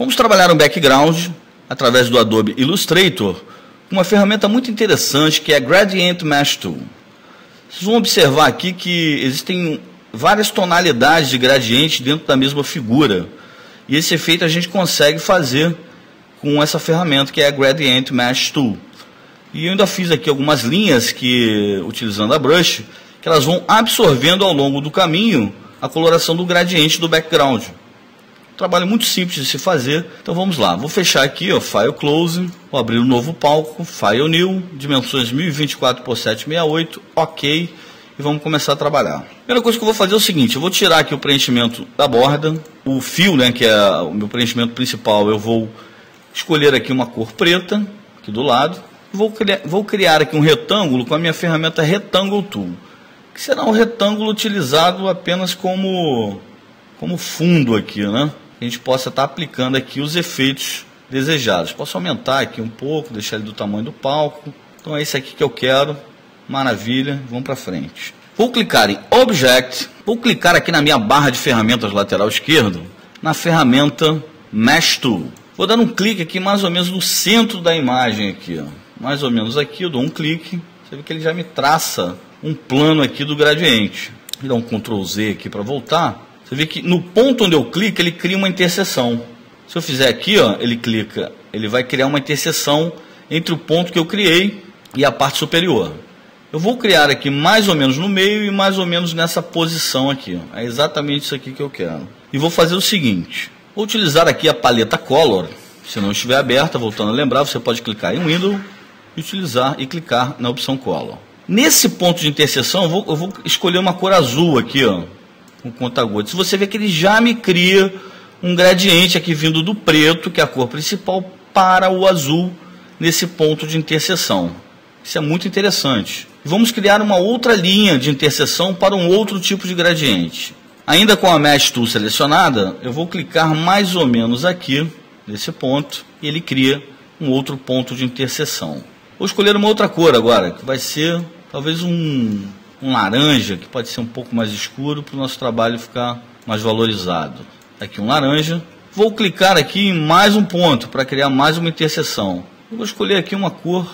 Vamos trabalhar um background através do Adobe Illustrator, uma ferramenta muito interessante que é a Gradient Mesh Tool. Vocês vão observar aqui que existem várias tonalidades de gradiente dentro da mesma figura. E esse efeito a gente consegue fazer com essa ferramenta que é a Gradient Mesh Tool. E eu ainda fiz aqui algumas linhas que, utilizando a brush, que elas vão absorvendo ao longo do caminho a coloração do gradiente do background. Trabalho muito simples de se fazer, então vamos lá. Vou fechar aqui, ó, File Close, vou abrir um novo palco, File New, dimensões 1024 por 768, OK, e vamos começar a trabalhar. A primeira coisa que eu vou fazer é o seguinte, eu vou tirar aqui o preenchimento da borda, o fio, né, que é o meu preenchimento principal, eu vou escolher aqui uma cor preta, aqui do lado, vou criar aqui um retângulo com a minha ferramenta Rectangle Tool, que será um retângulo utilizado apenas como fundo aqui, né? A gente possa estar aplicando aqui os efeitos desejados. Posso aumentar aqui um pouco, deixar ele do tamanho do palco. Então é esse aqui que eu quero. Maravilha, vamos para frente. Vou clicar em Object, vou clicar aqui na minha barra de ferramentas lateral esquerdo, na ferramenta Mesh Tool. Vou dar um clique aqui mais ou menos no centro da imagem aqui, ó. Mais ou menos aqui, eu dou um clique. Você vê que ele já me traça um plano aqui do gradiente. Vou dar um Ctrl Z aqui para voltar. Você vê que no ponto onde eu clico, ele cria uma interseção. Se eu fizer aqui, ó, ele clica, ele vai criar uma interseção entre o ponto que eu criei e a parte superior. Eu vou criar aqui mais ou menos no meio e mais ou menos nessa posição aqui. Ó. É exatamente isso aqui que eu quero. E vou fazer o seguinte, vou utilizar aqui a paleta Color. Se não estiver aberta, voltando a lembrar, você pode clicar em Window e utilizar e clicar na opção Color. Nesse ponto de interseção, eu vou escolher uma cor azul aqui, ó. Com conta-gotas. Você vê que ele já me cria um gradiente aqui vindo do preto, que é a cor principal, para o azul nesse ponto de interseção. Isso é muito interessante. Vamos criar uma outra linha de interseção para um outro tipo de gradiente. Ainda com a Mesh Tool selecionada, eu vou clicar mais ou menos aqui, nesse ponto, e ele cria um outro ponto de interseção. Vou escolher uma outra cor agora, que vai ser talvez um laranja, que pode ser um pouco mais escuro, para o nosso trabalho ficar mais valorizado. Aqui um laranja. Vou clicar aqui em mais um ponto, para criar mais uma interseção. Eu vou escolher aqui uma cor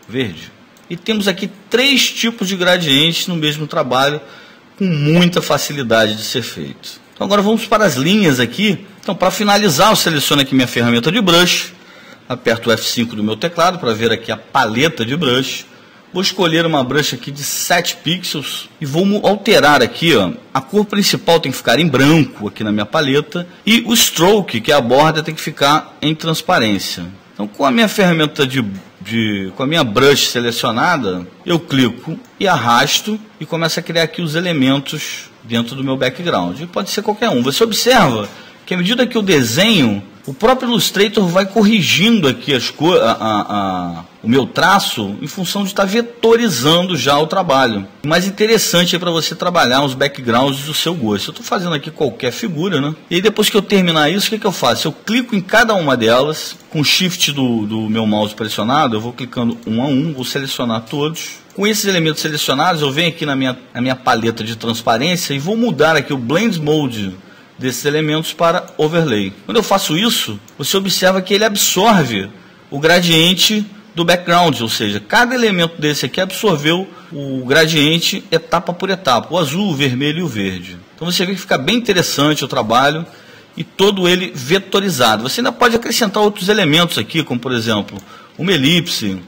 verde. E temos aqui 3 tipos de gradientes no mesmo trabalho, com muita facilidade de ser feito. Então agora vamos para as linhas aqui. Então para finalizar, eu seleciono aqui minha ferramenta de brush, aperto o F5 do meu teclado para ver aqui a paleta de brush. Vou escolher uma brush aqui de 7 pixels e vou alterar aqui, ó, a cor principal tem que ficar em branco aqui na minha paleta e o stroke, que é a borda, tem que ficar em transparência. Então com a minha ferramenta com a minha brush selecionada, eu clico e arrasto e começo a criar aqui os elementos dentro do meu background. E pode ser qualquer um. Você observa que à medida que eu desenho, o próprio Illustrator vai corrigindo aqui o meu traço em função de estar vetorizando já o trabalho. O mais interessante é para você trabalhar os backgrounds do seu gosto. Eu estou fazendo aqui qualquer figura, né? E aí depois que eu terminar isso, o que eu faço? Eu clico em cada uma delas, com o Shift do meu mouse pressionado, eu vou clicando um a um, vou selecionar todos. Com esses elementos selecionados, eu venho aqui na minha paleta de transparência e vou mudar aqui o Blend Mode desses elementos para Overlay. Quando eu faço isso, você observa que ele absorve o gradiente do background, ou seja, cada elemento desse aqui absorveu o gradiente etapa por etapa, o azul, o vermelho e o verde. Então você vê que fica bem interessante o trabalho e todo ele vetorizado. Você ainda pode acrescentar outros elementos aqui, como por exemplo, uma elipse,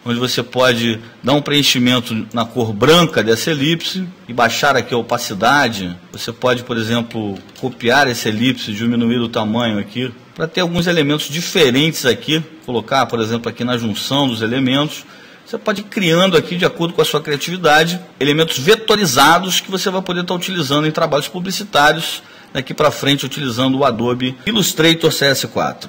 onde você pode dar um preenchimento na cor branca dessa elipse e baixar aqui a opacidade. Você pode, por exemplo, copiar essa elipse, diminuir o tamanho aqui, para ter alguns elementos diferentes aqui, colocar, por exemplo, aqui na junção dos elementos. Você pode ir criando aqui, de acordo com a sua criatividade, elementos vetorizados que você vai poder estar utilizando em trabalhos publicitários daqui para frente, utilizando o Adobe Illustrator CS4.